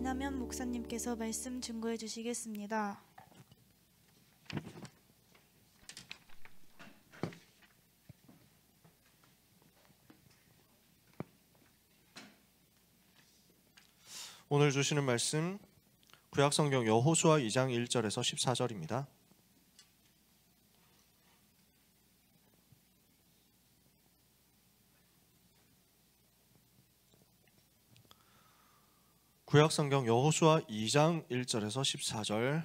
김남현 목사님께서 말씀 증거해 주시겠습니다. 오늘 주시는 말씀 구약성경 여호수아 2장 1절에서 14절입니다. 구약성경 여호수아 2장 1절에서 14절.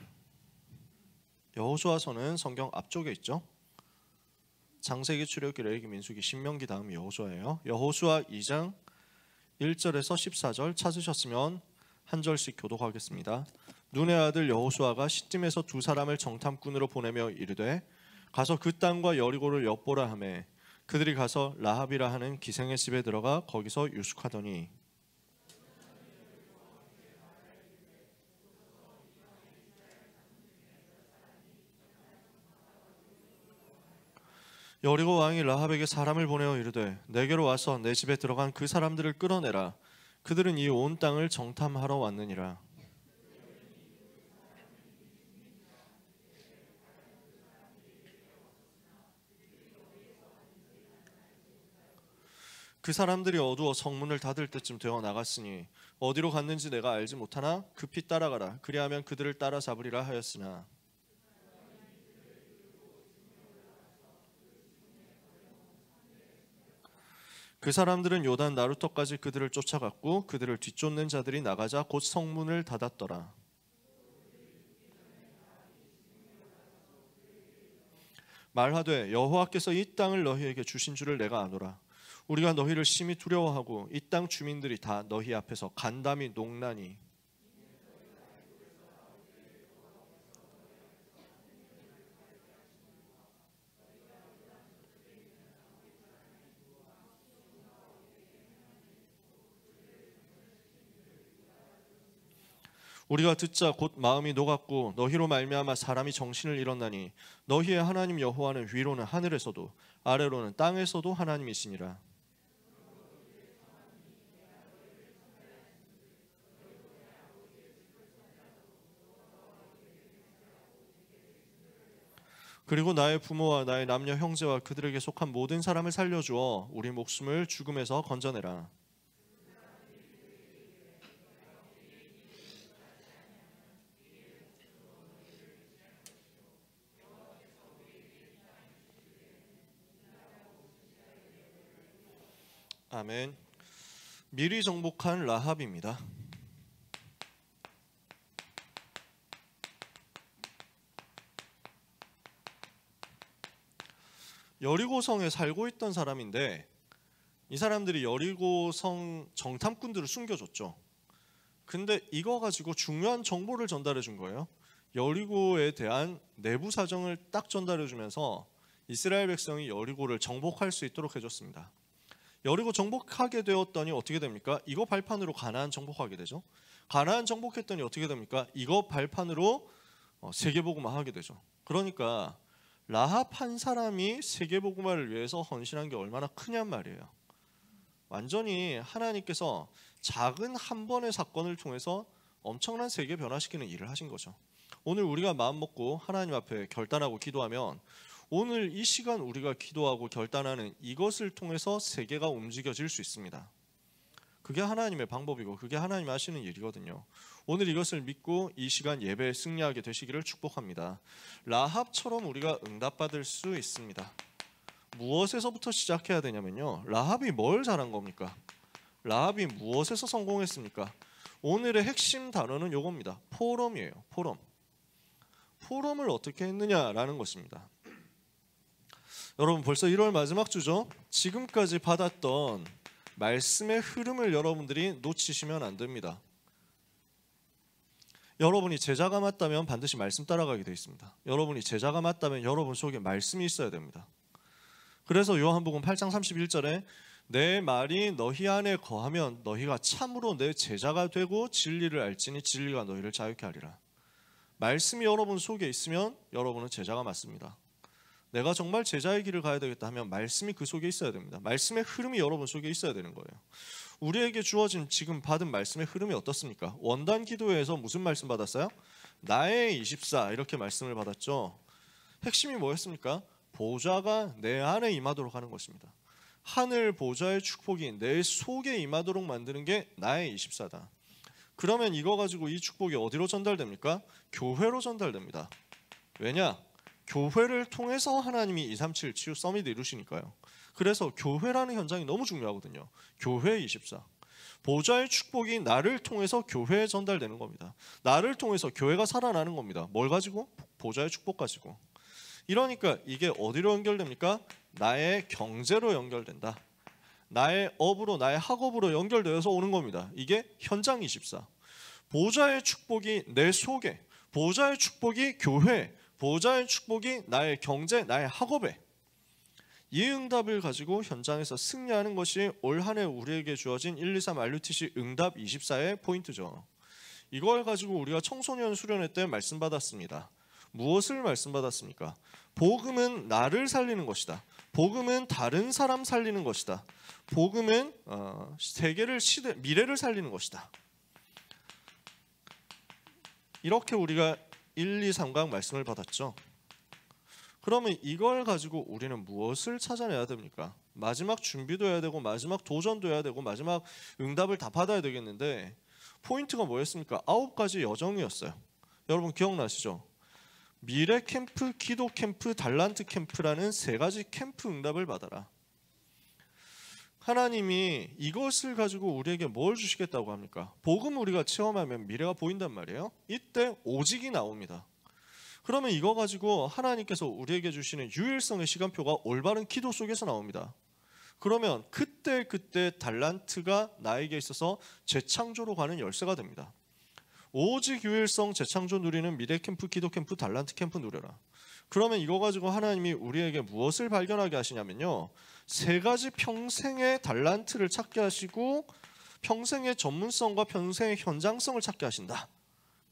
여호수아서는 성경 앞쪽에 있죠. 창세기, 출애굽기, 레위기, 민수기, 신명기 다음이 여호수아예요. 여호수아 2장 1절에서 14절 찾으셨으면 한 절씩 교독하겠습니다. 눈의 아들 여호수아가 시딤에서 두 사람을 정탐꾼으로 보내며 이르되 가서 그 땅과 여리고를 엿보라 하매 그들이 가서 라합이라 하는 기생의 집에 들어가 거기서 유숙하더니 여리고 왕이 라합에게 사람을 보내어 이르되 내게로 와서 내 집에 들어간 그 사람들을 끌어내라. 그들은 이 온 땅을 정탐하러 왔느니라. 그 사람들이 어두워 성문을 닫을 때쯤 되어 나갔으니 어디로 갔는지 내가 알지 못하나 급히 따라가라. 그리하면 그들을 따라잡으리라 하였으나 그 사람들은 요단 나루터까지 그들을 쫓아갔고 그들을 뒤쫓는 자들이 나가자 곧 성문을 닫았더라. 말하되 여호와께서 이 땅을 너희에게 주신 줄을 내가 아노라. 우리가 너희를 심히 두려워하고 이 땅 주민들이 다 너희 앞에서 간담이 농나니 우리가 듣자 곧 마음이 녹았고 너희로 말미암아 사람이 정신을 잃었나니 너희의 하나님 여호와는 위로는 하늘에서도 아래로는 땅에서도 하나님이시니라. 그리고 나의 부모와 나의 남녀 형제와 그들에게 속한 모든 사람을 살려주어 우리 목숨을 죽음에서 건져내라. 아멘. 미리 정복한 라합입니다. 여리고성에 살고 있던 사람인데 이 사람들이 여리고성 정탐꾼들을 숨겨줬죠. 근데 이거 가지고 중요한 정보를 전달해 준 거예요. 여리고에 대한 내부 사정을 딱 전달해 주면서 이스라엘 백성이 여리고를 정복할 수 있도록 해줬습니다. 여리고 정복하게 되었더니 어떻게 됩니까? 이거 발판으로 가나안 정복하게 되죠. 가나안 정복했더니 어떻게 됩니까? 이거 발판으로 세계복음화 하게 되죠. 그러니까 라합 한 사람이 세계복음화를 위해서 헌신한 게 얼마나 크냔 말이에요. 완전히 하나님께서 작은 한 번의 사건을 통해서 엄청난 세계 변화시키는 일을 하신 거죠. 오늘 우리가 마음 먹고 하나님 앞에 결단하고 기도하면 오늘 이 시간 우리가 기도하고 결단하는 이것을 통해서 세계가 움직여질 수 있습니다. 그게 하나님의 방법이고 그게 하나님이 하시는 일이거든요. 오늘 이것을 믿고 이 시간 예배에 승리하게 되시기를 축복합니다. 라합처럼 우리가 응답받을 수 있습니다. 무엇에서부터 시작해야 되냐면요. 라합이 뭘 잘한 겁니까? 라합이 무엇에서 성공했습니까? 오늘의 핵심 단어는 이겁니다. 포럼이에요. 포럼. 포럼을 어떻게 했느냐라는 것입니다. 여러분 벌써 1월 마지막 주죠. 지금까지 받았던 말씀의 흐름을 여러분들이 놓치시면 안 됩니다. 여러분이 제자가 맞다면 반드시 말씀 따라가게 되어 있습니다. 여러분이 제자가 맞다면 여러분 속에 말씀이 있어야 됩니다. 그래서 요한복음 8장 31절에 내 말이 너희 안에 거하면 너희가 참으로 내 제자가 되고 진리를 알지니 진리가 너희를 자유케 하리라. 말씀이 여러분 속에 있으면 여러분은 제자가 맞습니다. 내가 정말 제자의 길을 가야 되겠다 하면 말씀이 그 속에 있어야 됩니다. 말씀의 흐름이 여러분 속에 있어야 되는 거예요. 우리에게 주어진 지금 받은 말씀의 흐름이 어떻습니까? 원단 기도회에서 무슨 말씀 받았어요? 나의 24 이렇게 말씀을 받았죠. 핵심이 뭐였습니까? 보좌가 내 안에 임하도록 하는 것입니다. 하늘 보좌의 축복이 내 속에 임하도록 만드는 게 나의 24다. 그러면 이거 가지고 이 축복이 어디로 전달됩니까? 교회로 전달됩니다. 왜냐? 교회를 통해서 하나님이 237 치유 서밋 이루시니까요. 그래서 교회라는 현장이 너무 중요하거든요. 교회 24. 보좌의 축복이 나를 통해서 교회에 전달되는 겁니다. 나를 통해서 교회가 살아나는 겁니다. 뭘 가지고? 보좌의 축복 가지고. 이러니까 이게 어디로 연결됩니까? 나의 경제로 연결된다. 나의 업으로, 나의 학업으로 연결되어서 오는 겁니다. 이게 현장 24. 보좌의 축복이 내 속에, 보좌의 축복이 교회, 보좌의 축복이 나의 경제, 나의 학업에, 이 응답을 가지고 현장에서 승리하는 것이 올 한 해 우리에게 주어진 123 RUTC 응답 24의 포인트죠. 이걸 가지고 우리가 청소년 수련회 때 말씀 받았습니다. 무엇을 말씀 받았습니까? 복음은 나를 살리는 것이다. 복음은 다른 사람 살리는 것이다. 복음은 세계를, 미래를 살리는 것이다. 이렇게 우리가 1, 2, 3강 말씀을 받았죠. 그러면 이걸 가지고 우리는 무엇을 찾아내야 됩니까? 마지막 준비도 해야 되고 마지막 도전도 해야 되고 마지막 응답을 다 받아야 되겠는데 포인트가 뭐였습니까? 9가지 여정이었어요. 여러분 기억나시죠? 미래 캠프, 기도 캠프, 달란트 캠프라는 3가지 캠프 응답을 받아라. 하나님이 이것을 가지고 우리에게 뭘 주시겠다고 합니까? 복음 우리가 체험하면 미래가 보인단 말이에요. 이때 오직이 나옵니다. 그러면 이거 가지고 하나님께서 우리에게 주시는 유일성의 시간표가 올바른 기도 속에서 나옵니다. 그러면 그때 달란트가 나에게 있어서 재창조로 가는 열쇠가 됩니다. 오직 유일성 재창조 누리는 미래 캠프, 기도 캠프, 달란트 캠프 누려라. 그러면 이거 가지고 하나님이 우리에게 무엇을 발견하게 하시냐면요, 3가지 평생의 달란트를 찾게 하시고 평생의 전문성과 평생의 현장성을 찾게 하신다.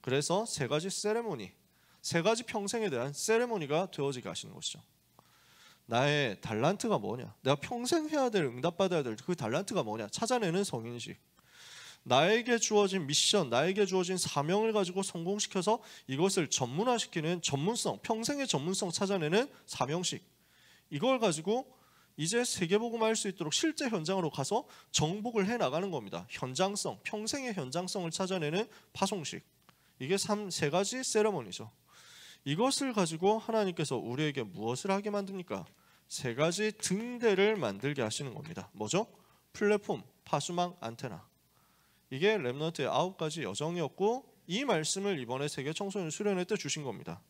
그래서 3가지 세레모니, 3가지 평생에 대한 세레모니가 되어지게 하시는 것이죠. 나의 달란트가 뭐냐, 내가 평생 해야 될, 응답받아야 될 그 달란트가 뭐냐 찾아내는 성인식, 나에게 주어진 미션, 나에게 주어진 사명을 가지고 성공시켜서 이것을 전문화시키는 전문성, 평생의 전문성 찾아내는 사명식, 이걸 가지고 이제 세계복음화 할 수 있도록 실제 현장으로 가서 정복을 해나가는 겁니다. 현장성, 평생의 현장성을 찾아내는 파송식, 이게 3가지 세레모니죠. 이것을 가지고 하나님께서 우리에게 무엇을 하게 만듭니까? 3가지 등대를 만들게 하시는 겁니다. 뭐죠? 플랫폼, 파수망, 안테나. 이게 렘넌트의 9가지 여정이었고 이 말씀을 이번에 세계 청소년 수련회 때 주신 겁니다.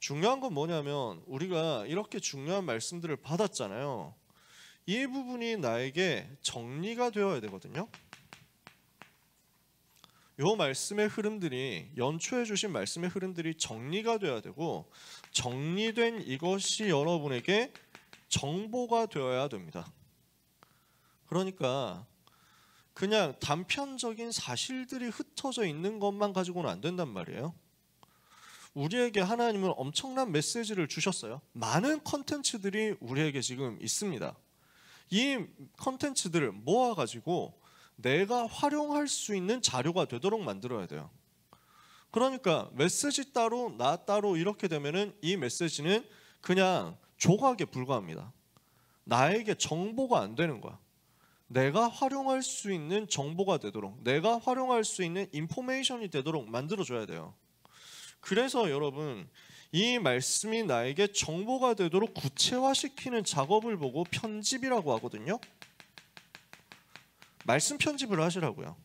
중요한 건 뭐냐면 우리가 이렇게 중요한 말씀들을 받았잖아요. 이 부분이 나에게 정리가 되어야 되거든요. 이 말씀의 흐름들이, 연초해 주신 말씀의 흐름들이 정리가 되어야 되고, 정리된 이것이 여러분에게 정보가 되어야 됩니다. 그러니까 그냥 단편적인 사실들이 흩어져 있는 것만 가지고는 안 된단 말이에요. 우리에게 하나님은 엄청난 메시지를 주셨어요. 많은 컨텐츠들이 우리에게 지금 있습니다. 이 컨텐츠들을 모아가지고 내가 활용할 수 있는 자료가 되도록 만들어야 돼요. 그러니까 메시지 따로 나 따로 이렇게 되면은 이 메시지는 그냥 조각에 불과합니다. 나에게 정보가 안 되는 거야. 내가 활용할 수 있는 정보가 되도록, 내가 활용할 수 있는 인포메이션이 되도록 만들어줘야 돼요. 그래서 여러분, 이 말씀이 나에게 정보가 되도록 구체화시키는 작업을 보고 편집이라고 하거든요. 말씀 편집을 하시라고요.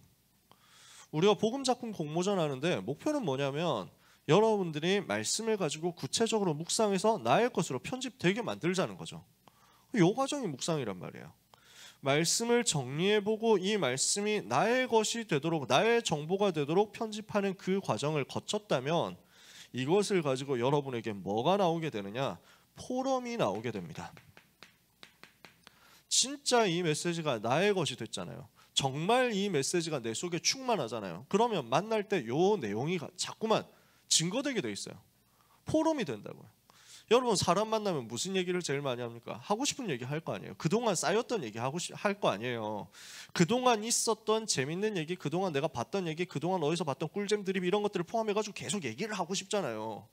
우리가 복음작품 공모전 하는데 목표는 뭐냐면 여러분들이 말씀을 가지고 구체적으로 묵상해서 나의 것으로 편집되게 만들자는 거죠. 이 과정이 묵상이란 말이에요. 말씀을 정리해보고 이 말씀이 나의 것이 되도록, 나의 정보가 되도록 편집하는 그 과정을 거쳤다면 이것을 가지고 여러분에게 뭐가 나오게 되느냐? 포럼이 나오게 됩니다. 진짜 이 메시지가 나의 것이 됐잖아요. 정말 이 메시지가 내 속에 충만하잖아요. 그러면 만날 때 요 내용이 자꾸만 증거되게 돼 있어요. 포럼이 된다고요. 여러분 사람 만나면 무슨 얘기를 제일 많이 합니까? 하고 싶은 얘기 할 거 아니에요. 그동안 쌓였던 얘기 할 거 아니에요. 그동안 있었던 재밌는 얘기, 그동안 내가 봤던 얘기, 그동안 어디서 봤던 꿀잼 드립 이런 것들을 포함해가지고 계속 얘기를 하고 싶잖아요.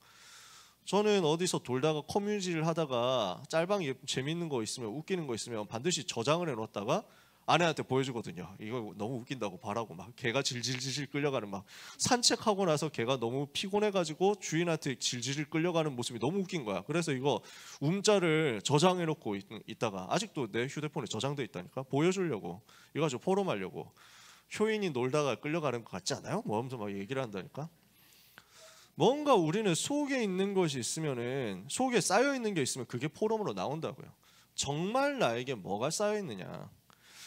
저는 어디서 돌다가 커뮤니티를 하다가 짤방에 재밌는 거 있으면, 웃기는 거 있으면 반드시 저장을 해놓았다가 아내한테 보여주거든요. 이거 너무 웃긴다고 봐라고. 막 개가 질질질질 끌려가는, 막 산책하고 나서 개가 너무 피곤해가지고 주인한테 질질 끌려가는 모습이 너무 웃긴 거야. 그래서 이거 움짤을 저장해놓고 있다가, 아직도 내 휴대폰에 저장돼 있다니까, 보여주려고, 이거 가지고 포럼하려고. 효인이 놀다가 끌려가는 것 같지 않아요? 뭐 하면서 막 얘기를 한다니까. 뭔가 우리는 속에 있는 것이 있으면은, 속에 쌓여 있는 게 있으면 그게 포럼으로 나온다고요. 정말 나에게 뭐가 쌓여 있느냐,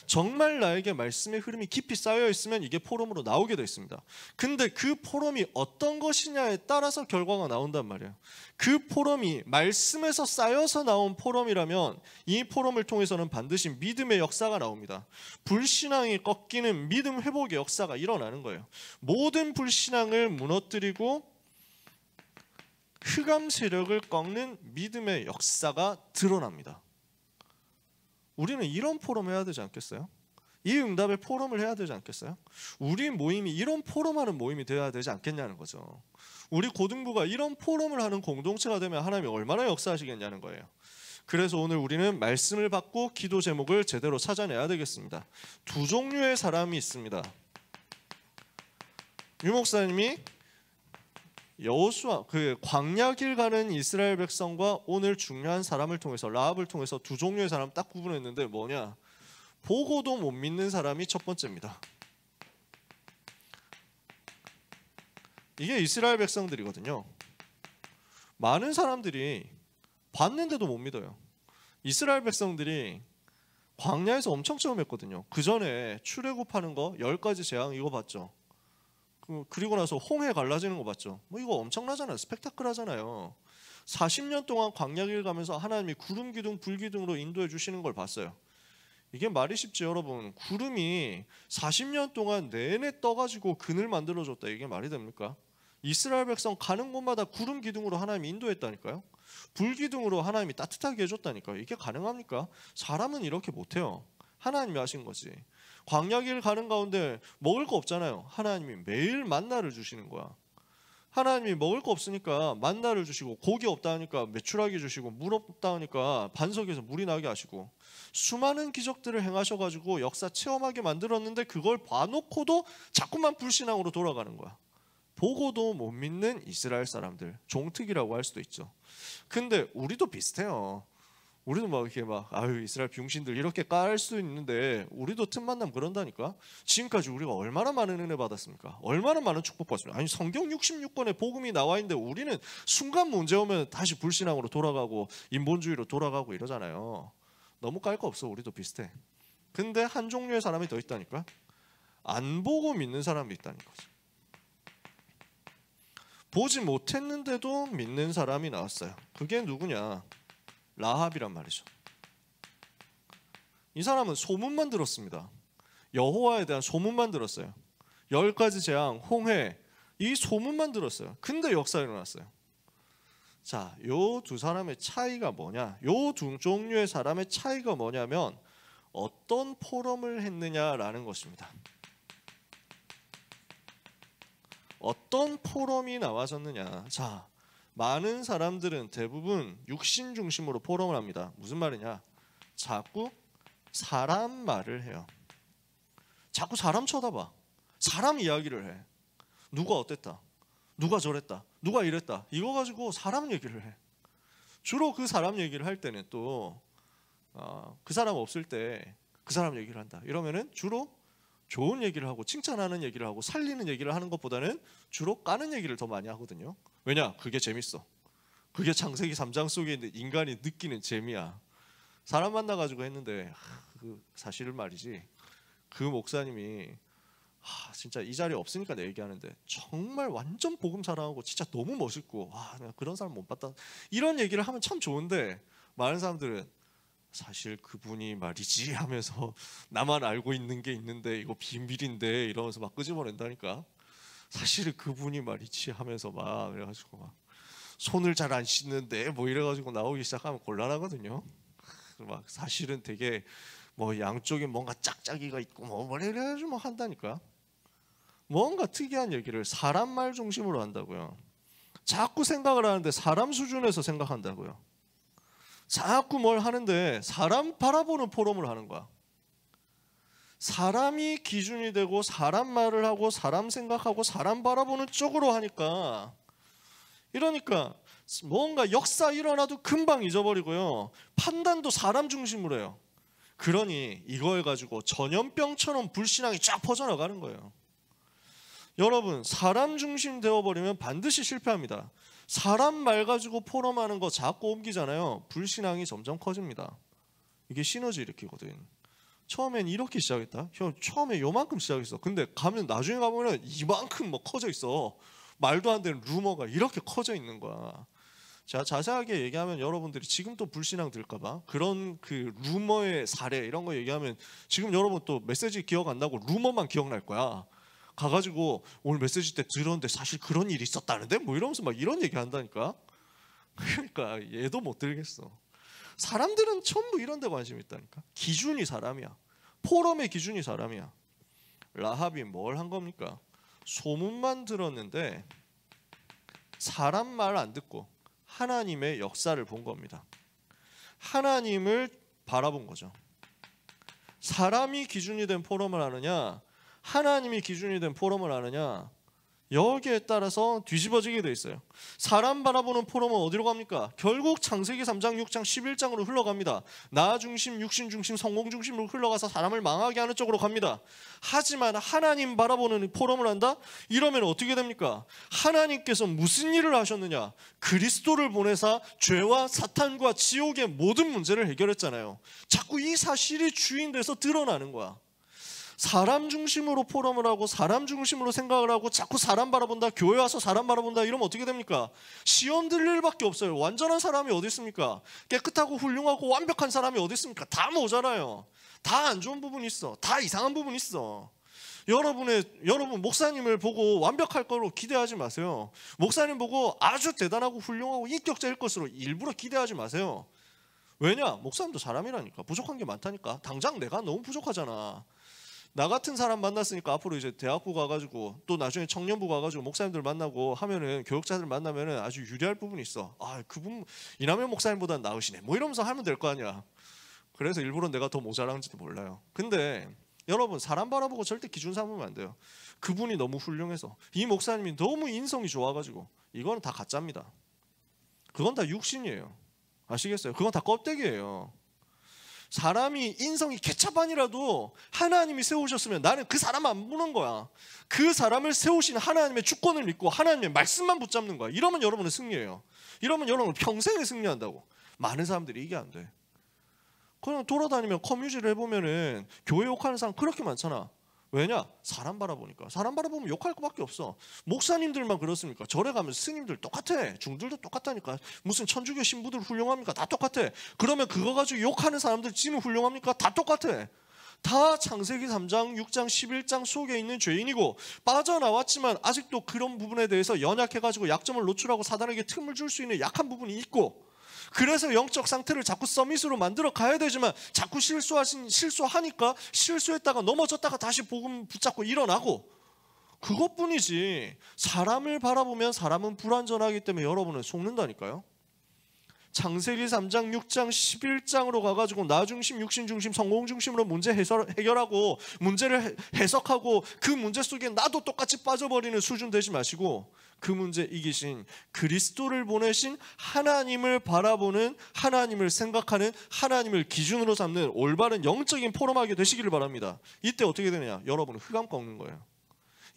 정말 나에게 말씀의 흐름이 깊이 쌓여 있으면 이게 포럼으로 나오게 되어 있습니다. 근데 그 포럼이 어떤 것이냐에 따라서 결과가 나온단 말이에요. 그 포럼이 말씀에서 쌓여서 나온 포럼이라면 이 포럼을 통해서는 반드시 믿음의 역사가 나옵니다. 불신앙이 꺾이는 믿음 회복의 역사가 일어나는 거예요. 모든 불신앙을 무너뜨리고 흑암 세력을 꺾는 믿음의 역사가 드러납니다. 우리는 이런 포럼 해야 되지 않겠어요? 이 응답의 포럼을 해야 되지 않겠어요? 우리 모임이 이런 포럼하는 모임이 되어야 되지 않겠냐는 거죠. 우리 고등부가 이런 포럼을 하는 공동체가 되면 하나님이 얼마나 역사하시겠냐는 거예요. 그래서 오늘 우리는 말씀을 받고 기도 제목을 제대로 찾아내야 되겠습니다. 두 종류의 사람이 있습니다. 유 목사님이 여호수아, 그 광야길 가는 이스라엘 백성과 오늘 중요한 사람을 통해서, 라합을 통해서 두 종류의 사람 딱 구분했는데 뭐냐? 보고도 못 믿는 사람이 첫 번째입니다. 이게 이스라엘 백성들이거든요. 많은 사람들이 봤는데도 못 믿어요. 이스라엘 백성들이 광야에서 엄청 체험했거든요. 그 전에 출애굽하는 거 10가지 재앙 이거 봤죠. 그리고 나서 홍해 갈라지는 거 봤죠. 뭐 이거 엄청나잖아요. 스펙타클하잖아요. 40년 동안 광야길 가면서 하나님이 구름 기둥 불 기둥으로 인도해 주시는 걸 봤어요. 이게 말이 쉽지 여러분. 구름이 40년 동안 내내 떠가지고 그늘 만들어줬다. 이게 말이 됩니까? 이스라엘 백성 가는 곳마다 구름 기둥으로 하나님이 인도했다니까요. 불 기둥으로 하나님이 따뜻하게 해줬다니까요. 이게 가능합니까? 사람은 이렇게 못해요. 하나님이 하신 거지. 광야길 가는 가운데 먹을 거 없잖아요. 하나님이 매일 만나를 주시는 거야. 하나님이 먹을 거 없으니까 만나를 주시고, 고기 없다 하니까 메추라기 주시고, 물 없다 하니까 반석에서 물이 나게 하시고, 수많은 기적들을 행하셔가지고 역사 체험하게 만들었는데 그걸 봐놓고도 자꾸만 불신앙으로 돌아가는 거야. 보고도 못 믿는 이스라엘 사람들, 종특이라고 할 수도 있죠. 근데 우리도 비슷해요. 우리도 막 이렇게 막 아유 이스라엘 병신들 이렇게 깔 수 있는데 우리도 틈만 나면 그런다니까. 지금까지 우리가 얼마나 많은 은혜 받았습니까? 얼마나 많은 축복 받습니까? 아니 성경 66권에 복음이 나와 있는데 우리는 순간 문제 오면 다시 불신앙으로 돌아가고 인본주의로 돌아가고 이러잖아요. 너무 깔 거 없어. 우리도 비슷해. 근데 한 종류의 사람이 더 있다니까. 안 보고 믿는 사람이 있다는 거죠. 보지 못했는데도 믿는 사람이 나왔어요. 그게 누구냐? 라합이란 말이죠. 이 사람은 소문만 들었습니다. 여호와에 대한 소문만 들었어요. 10가지 재앙, 홍해, 이 소문만 들었어요. 근데 역사가 일어났어요. 자, 요 두 사람의 차이가 뭐냐? 요 두 종류의 사람의 차이가 뭐냐면 어떤 포럼을 했느냐라는 것입니다. 어떤 포럼이 나와졌느냐? 자, 많은 사람들은 대부분 육신 중심으로 포럼을 합니다. 무슨 말이냐? 자꾸 사람 말을 해요. 자꾸 사람 쳐다봐. 사람 이야기를 해. 누가 어땠다. 누가 저랬다. 누가 이랬다. 이거 가지고 사람 얘기를 해. 주로 그 사람 얘기를 할 때는 또 그 사람 없을 때 그 사람 얘기를 한다. 이러면은 주로 좋은 얘기를 하고 칭찬하는 얘기를 하고 살리는 얘기를 하는 것보다는 주로 까는 얘기를 더 많이 하거든요. 왜냐? 그게 재밌어. 그게 창세기 3장 속에 있는 인간이 느끼는 재미야. 사람 만나가지고 했는데 그 사실은 말이지, 그 목사님이 진짜 이 자리에 없으니까 내 얘기하는데 정말 완전 복음 사랑하고 진짜 너무 멋있고 내가 그런 사람 못 봤다, 이런 얘기를 하면 참 좋은데 많은 사람들은 사실 그분이 말이지 하면서 나만 알고 있는 게 있는데 이거 비밀인데 이러면서 막 끄집어낸다니까. 사실 그분이 말이지 하면서 막 그래가지고 막 손을 잘 안 씻는데 뭐 이래가지고 나오기 시작하면 곤란하거든요. 막 사실은 되게 뭐 양쪽에 뭔가 짝짝이가 있고 뭐 이래가지고 뭐 한다니까. 뭔가 특이한 얘기를 사람 말 중심으로 한다고요. 자꾸 생각을 하는데 사람 수준에서 생각한다고요. 자꾸 뭘 하는데 사람 바라보는 포럼을 하는 거야. 사람이 기준이 되고 사람 말을 하고 사람 생각하고 사람 바라보는 쪽으로 하니까, 이러니까 뭔가 역사 일어나도 금방 잊어버리고요. 판단도 사람 중심으로 해요. 그러니 이걸 가지고 전염병처럼 불신앙이 쫙 퍼져나가는 거예요. 여러분, 사람 중심 되어버리면 반드시 실패합니다. 사람 말 가지고 포럼하는 거 자꾸 옮기잖아요. 불신앙이 점점 커집니다. 이게 시너지 일으키거든. 처음엔 이렇게 시작했다. 형 처음에 요만큼 시작했어. 근데 가면 나중에 가보면 이만큼 뭐 커져 있어. 말도 안 되는 루머가 이렇게 커져 있는 거야. 자, 자세하게 얘기하면 여러분들이 지금 또 불신앙 들까봐 그런 그 루머의 사례 이런 거 얘기하면 지금 여러분 또 메시지 기억 안 나고 루머만 기억날 거야. 가가지고 오늘 메시지 때 들었는데 사실 그런 일이 있었다는데 뭐 이러면서 막 이런 얘기 한다니까. 그러니까 얘도 못 들겠어. 사람들은 전부 이런 데 관심 있다니까. 기준이 사람이야. 포럼의 기준이 사람이야. 라합이 뭘 한 겁니까? 소문만 들었는데 사람 말 안 듣고 하나님의 역사를 본 겁니다. 하나님을 바라본 거죠. 사람이 기준이 된 포럼을 하느냐, 하나님이 기준이 된 포럼을 하느냐, 여기에 따라서 뒤집어지게 돼 있어요. 사람 바라보는 포럼은 어디로 갑니까? 결국 창세기 3장, 6장, 11장으로 흘러갑니다. 나 중심, 육신 중심, 성공 중심으로 흘러가서 사람을 망하게 하는 쪽으로 갑니다. 하지만 하나님 바라보는 포럼을 한다? 이러면 어떻게 됩니까? 하나님께서 무슨 일을 하셨느냐? 그리스도를 보내사 죄와 사탄과 지옥의 모든 문제를 해결했잖아요. 자꾸 이 사실이 주인 돼서 드러나는 거야. 사람 중심으로 포럼을 하고 사람 중심으로 생각을 하고 자꾸 사람 바라본다, 교회 와서 사람 바라본다 이러면 어떻게 됩니까? 시험 들릴 일밖에 없어요. 완전한 사람이 어디 있습니까? 깨끗하고 훌륭하고 완벽한 사람이 어디 있습니까? 다 모자라요. 다 안 좋은 부분이 있어. 다 이상한 부분이 있어. 여러분 목사님을 보고 완벽할 거로 기대하지 마세요. 목사님 보고 아주 대단하고 훌륭하고 인격자일 것으로 일부러 기대하지 마세요. 왜냐? 목사님도 사람이라니까. 부족한 게 많다니까. 당장 내가 너무 부족하잖아. 나 같은 사람 만났으니까 앞으로 이제 대학부 가가지고 또 나중에 청년부 가가지고 목사님들 만나고 하면은, 교육자들 만나면은 아주 유리할 부분이 있어. 아, 그분 이남현 목사님보다 나으시네 뭐 이러면서 하면 될 거 아니야. 그래서 일부러 내가 더 모자란지도 몰라요. 근데 여러분, 사람 바라보고 절대 기준 삼으면 안 돼요. 그분이 너무 훌륭해서, 이 목사님이 너무 인성이 좋아가지고, 이거는 다 가짜입니다. 그건 다 육신이에요. 아시겠어요? 그건 다 껍데기예요. 사람이 인성이 개차반이라도 하나님이 세우셨으면 나는 그 사람 안 보는 거야. 그 사람을 세우신 하나님의 주권을 믿고 하나님의 말씀만 붙잡는 거야. 이러면 여러분은 승리예요. 이러면 여러분은 평생에 승리한다고. 많은 사람들이 이게 안 돼. 그냥 돌아다니면 커뮤니티를 해보면은 교회 욕하는 사람 그렇게 많잖아. 왜냐? 사람 바라보니까. 사람 바라보면 욕할 것밖에 없어. 목사님들만 그렇습니까? 절에 가면 스님들 똑같아. 중들도 똑같다니까. 무슨 천주교 신부들 훌륭합니까? 다 똑같아. 그러면 그거 가지고 욕하는 사람들 지는 훌륭합니까? 다 똑같아. 다 창세기 3장, 6장, 11장 속에 있는 죄인이고, 빠져나왔지만 아직도 그런 부분에 대해서 연약해가지고 약점을 노출하고 사단에게 틈을 줄 수 있는 약한 부분이 있고, 그래서 영적 상태를 자꾸 서밋으로 만들어 가야 되지만 자꾸 실수하니까 실수했다가 넘어졌다가 다시 복음 붙잡고 일어나고, 그것뿐이지. 사람을 바라보면 사람은 불완전하기 때문에 여러분은 속는다니까요. 창세기 3장, 6장, 11장으로 가가지고 나 중심, 육신 중심, 성공 중심으로 문제 해결하고 문제를 해석하고 그 문제 속에 나도 똑같이 빠져버리는 수준 되지 마시고, 그 문제 이기신 그리스도를 보내신 하나님을 바라보는, 하나님을 생각하는, 하나님을 기준으로 삼는 올바른 영적인 포럼하게 되시기를 바랍니다. 이때 어떻게 되느냐? 여러분은 흑암 꺾는 거예요.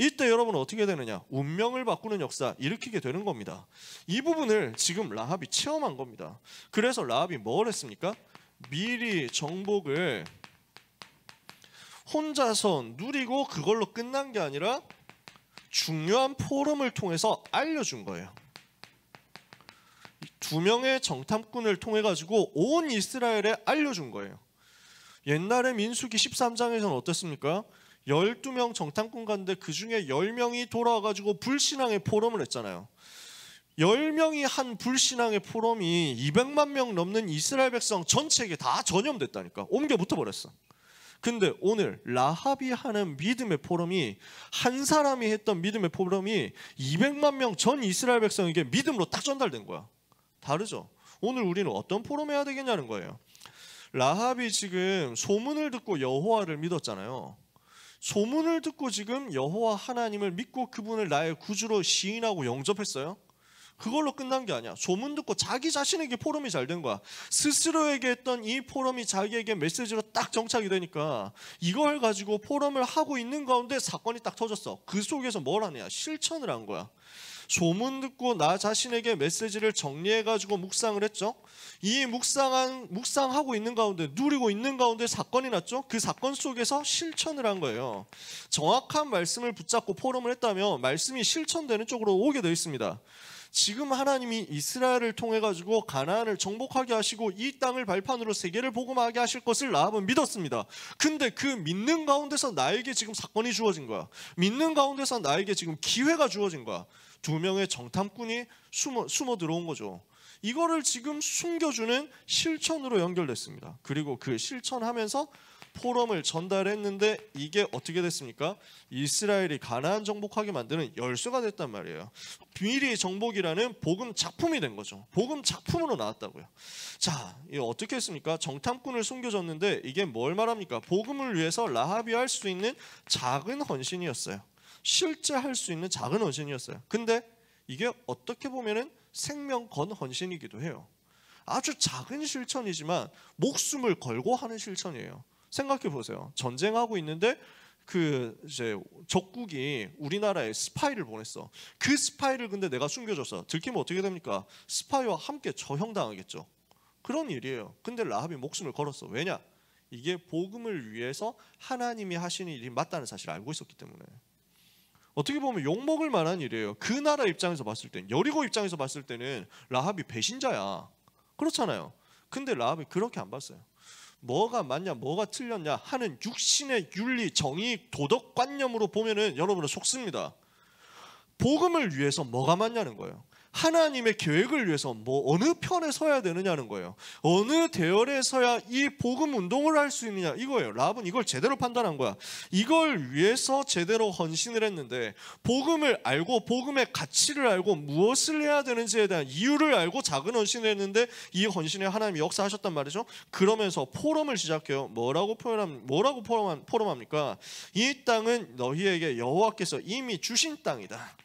이때 여러분은 어떻게 되느냐? 운명을 바꾸는 역사 일으키게 되는 겁니다. 이 부분을 지금 라합이 체험한 겁니다. 그래서 라합이 뭘 했습니까? 미리 정복을 혼자서 누리고 그걸로 끝난 게 아니라 중요한 포럼을 통해서 알려준 거예요. 2명의 정탐꾼을 통해 가지고 온 이스라엘에 알려준 거예요. 옛날에 민수기 13장에서는 어땠습니까? 12명 정탐꾼 갔는데 그 중에 10명이 돌아와가지고 불신앙의 포럼을 했잖아요. 10명이 한 불신앙의 포럼이 200만 명 넘는 이스라엘 백성 전체에게 다 전염됐다니까. 옮겨 붙어버렸어. 근데 오늘 라합이 하는 믿음의 포럼이, 한 사람이 했던 믿음의 포럼이 200만 명 전 이스라엘 백성에게 믿음으로 딱 전달된 거야. 다르죠? 오늘 우리는 어떤 포럼 해야 되겠냐는 거예요. 라합이 지금 소문을 듣고 여호와를 믿었잖아요. 소문을 듣고 지금 여호와 하나님을 믿고 그분을 나의 구주로 시인하고 영접했어요. 그걸로 끝난 게 아니야. 소문 듣고 자기 자신에게 포럼이 잘 된 거야. 스스로에게 했던 이 포럼이 자기에게 메시지로 딱 정착이 되니까 이걸 가지고 포럼을 하고 있는 가운데 사건이 딱 터졌어. 그 속에서 뭘 하냐? 실천을 한 거야. 소문 듣고 나 자신에게 메시지를 정리해가지고 묵상을 했죠. 이 묵상하고 있는 가운데, 누리고 있는 가운데 사건이 났죠. 그 사건 속에서 실천을 한 거예요. 정확한 말씀을 붙잡고 포럼을 했다면 말씀이 실천되는 쪽으로 오게 되어 있습니다. 지금 하나님이 이스라엘을 통해 가지고 가나안을 정복하게 하시고 이 땅을 발판으로 세계를 복음하게 하실 것을 라합은 믿었습니다. 근데 그 믿는 가운데서 나에게 지금 사건이 주어진 거야. 믿는 가운데서 나에게 지금 기회가 주어진 거야. 2명의 정탐꾼이 숨어 들어온 거죠. 이거를 지금 숨겨주는 실천으로 연결됐습니다. 그리고 그 실천하면서 포럼을 전달했는데 이게 어떻게 됐습니까? 이스라엘이 가나안 정복하게 만드는 열쇠가 됐단 말이에요. 미리 정복이라는 복음 작품이 된 거죠. 복음 작품으로 나왔다고요. 자, 이거 어떻게 했습니까? 정탐꾼을 숨겨줬는데 이게 뭘 말합니까? 복음을 위해서 라합이 할 수 있는 작은 헌신이었어요. 실제 할 수 있는 작은 헌신이었어요. 근데 이게 어떻게 보면은 생명 건 헌신이기도 해요. 아주 작은 실천이지만 목숨을 걸고 하는 실천이에요. 생각해 보세요. 전쟁하고 있는데 이제 적국이 우리나라에 스파이를 보냈어. 그 스파이를 근데 내가 숨겨줬어. 들키면 어떻게 됩니까? 스파이와 함께 처형당하겠죠. 그런 일이에요. 근데 라합이 목숨을 걸었어. 왜냐? 이게 복음을 위해서 하나님이 하시는 일이 맞다는 사실을 알고 있었기 때문에. 어떻게 보면 욕먹을 만한 일이에요. 그 나라 입장에서 봤을 때는, 여리고 입장에서 봤을 때는 라합이 배신자야. 그렇잖아요. 근데 라합이 그렇게 안 봤어요. 뭐가 맞냐, 뭐가 틀렸냐 하는 육신의 윤리, 정의, 도덕관념으로 보면은 여러분은 속습니다. 복음을 위해서 뭐가 맞냐는 거예요. 하나님의 계획을 위해서 어느 편에 서야 되느냐는 거예요. 어느 대열에 서야 이 복음 운동을 할 수 있느냐 이거예요. 라합은 이걸 제대로 판단한 거야. 이걸 위해서 제대로 헌신을 했는데 복음을 알고 복음의 가치를 알고 무엇을 해야 되는지에 대한 이유를 알고 작은 헌신을 했는데 이 헌신에 하나님이 역사하셨단 말이죠. 그러면서 포럼을 시작해요. 뭐라고 포럼합니까? 이 땅은 너희에게 여호와께서 이미 주신 땅이다.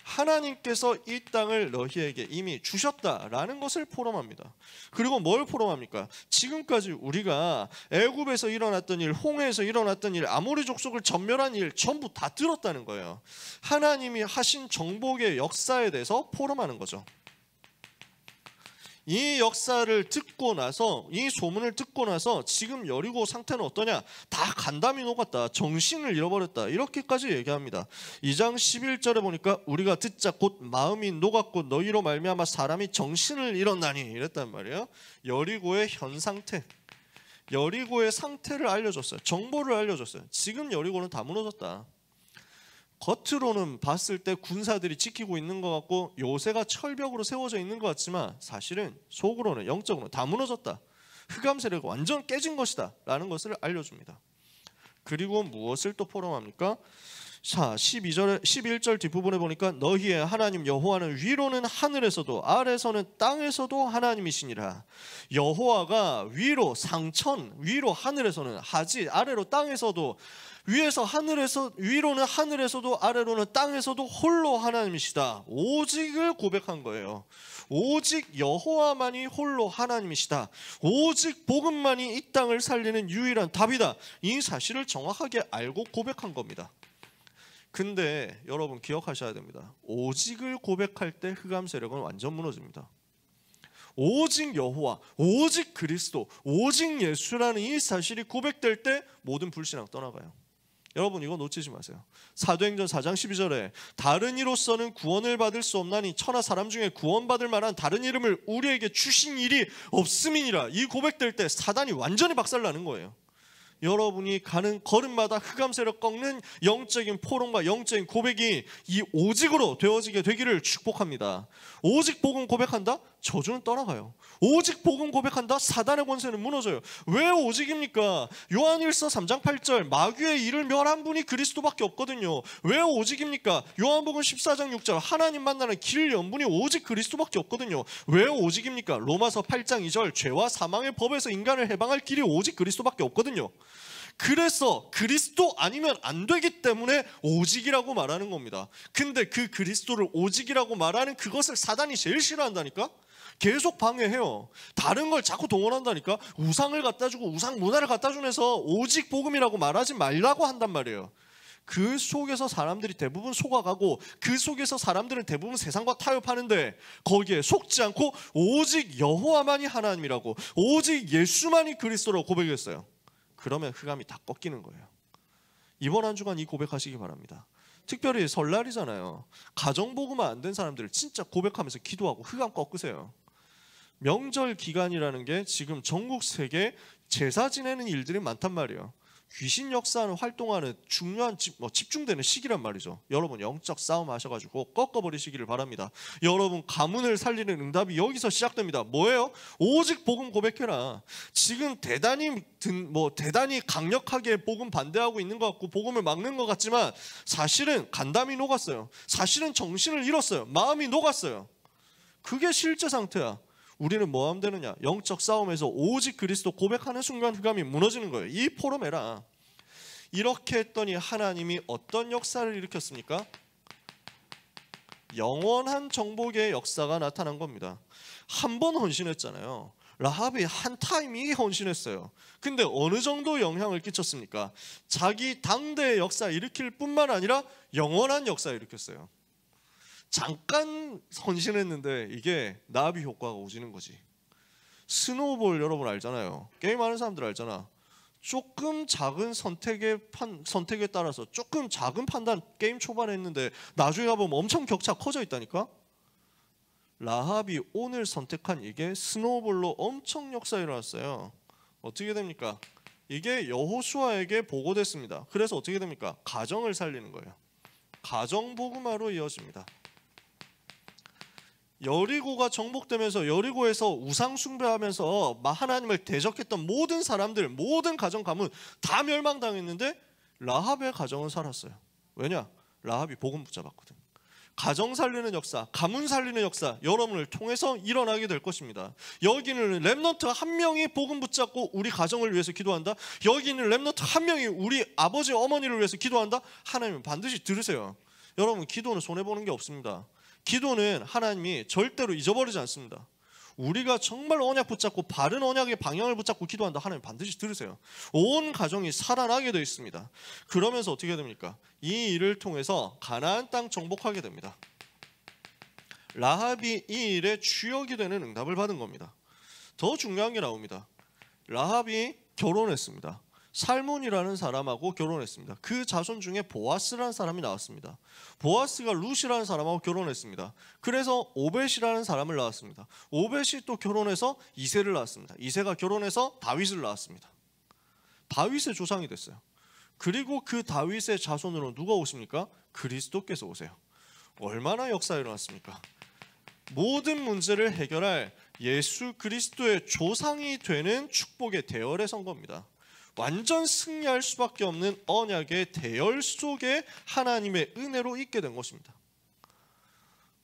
하나님께서 이 땅을 너희에게 이미 주셨다라는 것을 포럼합니다. 그리고 뭘 포럼합니까? 지금까지 우리가 애굽에서 일어났던 일, 홍해에서 일어났던 일, 아모리 족속을 전멸한 일 전부 다 들었다는 거예요. 하나님이 하신 정복의 역사에 대해서 포럼하는 거죠. 이 역사를 듣고 나서, 이 소문을 듣고 나서 지금 여리고 상태는 어떠냐? 다 간담이 녹았다. 정신을 잃어버렸다. 이렇게까지 얘기합니다. 2장 11절에 보니까 우리가 듣자 곧 마음이 녹았고 너희로 말미암아 사람이 정신을 잃었나니 이랬단 말이에요. 여리고의 현 상태, 여리고의 상태를 알려줬어요. 정보를 알려줬어요. 지금 여리고는 다 무너졌다. 겉으로는 봤을 때 군사들이 지키고 있는 것 같고 요새가 철벽으로 세워져 있는 것 같지만 사실은 속으로는, 영적으로는 다 무너졌다. 흑암 세력이 완전 깨진 것이다 라는 것을 알려줍니다. 그리고 무엇을 또 포럼합니까? 자, 11절 뒷부분에 보니까 너희의 하나님 여호와는 위로는 하늘에서도 아래서는 땅에서도 하나님이시니라. 여호와가 위로 상천, 위로 하늘에서는 하지, 아래로 땅에서도, 위에서 하늘에서, 위로는 하늘에서도 아래로는 땅에서도 홀로 하나님이시다. 오직을 고백한 거예요. 오직 여호와만이 홀로 하나님이시다. 오직 복음만이 이 땅을 살리는 유일한 답이다. 이 사실을 정확하게 알고 고백한 겁니다. 근데 여러분 기억하셔야 됩니다. 오직을 고백할 때 흑암 세력은 완전 무너집니다. 오직 여호와, 오직 그리스도, 오직 예수라는 이 사실이 고백될 때 모든 불신앙 떠나가요. 여러분 이거 놓치지 마세요. 사도행전 4장 12절에 다른 이로서는 구원을 받을 수 없나니 천하 사람 중에 구원받을 만한 다른 이름을 우리에게 주신 일이 없음이니라. 이 고백될 때 사단이 완전히 박살나는 거예요. 여러분이 가는 걸음마다 흑암새를 꺾는 영적인 포럼과 영적인 고백이 이 오직으로 되어지게 되기를 축복합니다. 오직 복음 고백한다? 저주는 떠나가요. 오직 복음 고백한다? 사단의 권세는 무너져요. 왜 오직입니까? 요한일서 3장 8절 마귀의 일을 멸한 분이 그리스도밖에 없거든요. 왜 오직입니까? 요한복음 14장 6절 하나님 만나는 길 연 분이 오직 그리스도밖에 없거든요. 왜 오직입니까? 로마서 8장 2절 죄와 사망의 법에서 인간을 해방할 길이 오직 그리스도밖에 없거든요. 그래서 그리스도 아니면 안 되기 때문에 오직이라고 말하는 겁니다. 근데 그 그리스도를 오직이라고 말하는 그것을 사단이 제일 싫어한다니까? 계속 방해해요. 다른 걸 자꾸 동원한다니까? 우상을 갖다 주고 우상 문화를 갖다 주면서 오직 복음이라고 말하지 말라고 한단 말이에요. 그 속에서 사람들이 대부분 속아가고 그 속에서 사람들은 대부분 세상과 타협하는데 거기에 속지 않고 오직 여호와만이 하나님이라고 오직 예수만이 그리스도라고 고백했어요. 그러면 흑암이 다 꺾이는 거예요. 이번 한 주간 이 고백하시기 바랍니다. 특별히 설날이잖아요. 가정복음 안 된 사람들 진짜 고백하면서 기도하고 흑암 꺾으세요. 명절 기간이라는 게 지금 전국 세계 제사 지내는 일들이 많단 말이에요. 귀신 역사하는 활동하는 중요한 집중되는 시기란 말이죠. 여러분 영적 싸움 하셔가지고 꺾어버리시기를 바랍니다. 여러분 가문을 살리는 응답이 여기서 시작됩니다. 뭐예요? 오직 복음 고백해라. 지금 대단히 강력하게 복음 반대하고 있는 것 같고 복음을 막는 것 같지만 사실은 간담이 녹았어요. 사실은 정신을 잃었어요. 마음이 녹았어요. 그게 실제 상태야. 우리는 뭐 하면 되느냐? 영적 싸움에서 오직 그리스도 고백하는 순간 흑암이 무너지는 거예요. 이 포럼에라. 이렇게 했더니 하나님이 어떤 역사를 일으켰습니까? 영원한 정복의 역사가 나타난 겁니다. 한 번 헌신했잖아요. 라합이 한 타이밍에 헌신했어요. 근데 어느 정도 영향을 끼쳤습니까? 자기 당대의 역사 일으킬 뿐만 아니라 영원한 역사 일으켰어요. 잠깐 헌신했는데 이게 나비 효과가 오지는 거지. 스노우볼 여러분 알잖아요. 게임하는 사람들 알잖아. 조금 작은 선택에 따라서 조금 작은 판단 게임 초반에 했는데 나중에 가보면 엄청 격차 커져 있다니까. 라합이 오늘 선택한 이게 스노우볼로 엄청 역사가 일어났어요. 어떻게 됩니까? 이게 여호수아에게 보고됐습니다. 그래서 어떻게 됩니까? 가정을 살리는 거예요. 가정 복음화로 이어집니다. 여리고가 정복되면서 여리고에서 우상 숭배하면서 하나님을 대적했던 모든 사람들, 모든 가정 가문 다 멸망당했는데 라합의 가정은 살았어요. 왜냐? 라합이 복음 붙잡았거든. 가정 살리는 역사, 가문 살리는 역사 여러분을 통해서 일어나게 될 것입니다. 여기는 렘넌트 한 명이 복음 붙잡고 우리 가정을 위해서 기도한다. 여기는 렘넌트 한 명이 우리 아버지 어머니를 위해서 기도한다. 하나님은 반드시 들으세요. 여러분 기도는 손해보는 게 없습니다. 기도는 하나님이 절대로 잊어버리지 않습니다. 우리가 정말 언약 붙잡고 바른 언약의 방향을 붙잡고 기도한다. 하나님 반드시 들으세요. 온 가정이 살아나게 되어 있습니다. 그러면서 어떻게 됩니까? 이 일을 통해서 가나안 땅 정복하게 됩니다. 라합이 이 일에 주역이 되는 응답을 받은 겁니다. 더 중요한 게 나옵니다. 라합이 결혼했습니다. 살몬이라는 사람하고 결혼했습니다. 그 자손 중에 보아스라는 사람이 나왔습니다. 보아스가 룻이라는 사람하고 결혼했습니다. 그래서 오벳이라는 사람을 낳았습니다. 오벳이 또 결혼해서 이새를 낳았습니다. 이새가 결혼해서 다윗을 낳았습니다. 다윗의 조상이 됐어요. 그리고 그 다윗의 자손으로 누가 오십니까? 그리스도께서 오세요. 얼마나 역사가 일어났습니까? 모든 문제를 해결할 예수 그리스도의 조상이 되는 축복의 대열에 선 겁니다. 완전 승리할 수밖에 없는 언약의 대열 속에 하나님의 은혜로 있게 된 것입니다.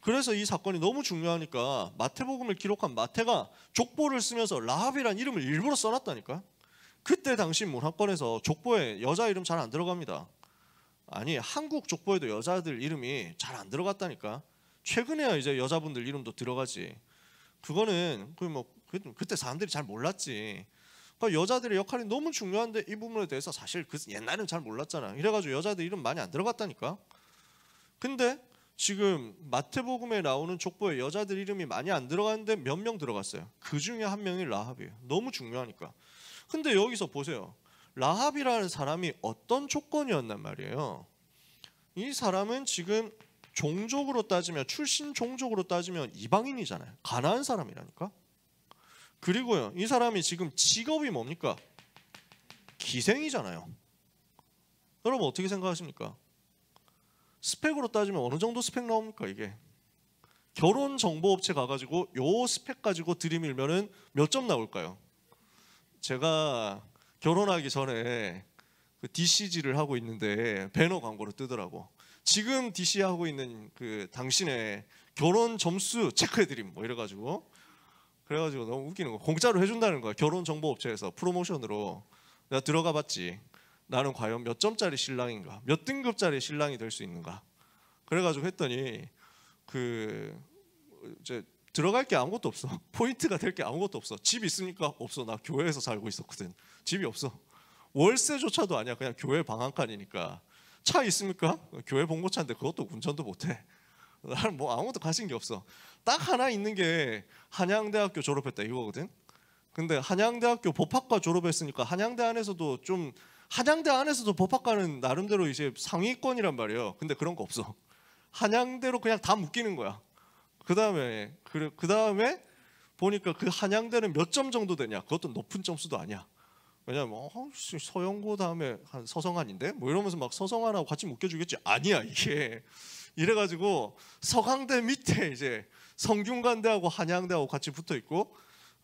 그래서 이 사건이 너무 중요하니까 마태복음을 기록한 마태가 족보를 쓰면서 라합이라는 이름을 일부러 써놨다니까. 그때 당시 문화권에서 족보에 여자 이름 잘 안 들어갑니다. 아니 한국 족보에도 여자들 이름이 잘 안 들어갔다니까. 최근에야 이제 여자분들 이름도 들어가지. 그거는 그때 사람들이 잘 몰랐지. 그러니까 여자들의 역할이 너무 중요한데 이 부분에 대해서 사실 옛날에는 잘 몰랐잖아. 이래가지고 여자들 이름 많이 안 들어갔다니까. 근데 지금 마태복음에 나오는 족보에 여자들 이름이 많이 안 들어갔는데 몇 명 들어갔어요. 그 중에 한 명이 라합이에요. 너무 중요하니까. 근데 여기서 보세요. 라합이라는 사람이 어떤 조건이었단 말이에요. 이 사람은 지금 종족으로 따지면 출신 종족으로 따지면 이방인이잖아요. 가나안 사람이라니까. 그리고요, 이 사람이 지금 직업이 뭡니까? 기생이잖아요. 여러분 어떻게 생각하십니까? 스펙으로 따지면 어느 정도 스펙 나옵니까 이게? 결혼정보업체 가가지고 요 스펙 가지고 들이밀면은 몇 점 나올까요? 제가 결혼하기 전에 그 DCG를 하고 있는데 배너 광고를 뜨더라고. 지금 DC 하고 있는 그 당신의 결혼 점수 체크해드림 뭐 이래가지고 그래가지고 너무 웃기는 거. 공짜로 해준다는 거야. 결혼정보업체에서 프로모션으로. 내가 들어가 봤지. 나는 과연 몇 점짜리 신랑인가, 몇 등급짜리 신랑이 될 수 있는가. 그래가지고 했더니 그 이제 들어갈 게 아무것도 없어. 포인트가 될 게 아무것도 없어. 집 있습니까? 없어. 나 교회에서 살고 있었거든. 집이 없어. 월세조차도 아니야. 그냥 교회 방 한 칸이니까. 차 있습니까? 교회 봉고차인데 그것도 운전도 못해. 나는 뭐 아무것도 가진 게 없어. 딱 하나 있는 게 한양대학교 졸업했다 이거거든. 근데 한양대학교 법학과 졸업했으니까 한양대 안에서도 법학과는 나름대로 이제 상위권이란 말이에요. 근데 그런 거 없어. 한양대로 그냥 다 묶이는 거야. 그 다음에 보니까 그 한양대는 몇 점 정도 되냐? 그것도 높은 점수도 아니야. 왜냐면 서영고 다음에 한 서성한인데 뭐 이러면서 막 서성한하고 같이 묶여주겠지. 아니야 이게. 이래가지고 서강대 밑에 이제 성균관대하고 한양대하고 같이 붙어 있고,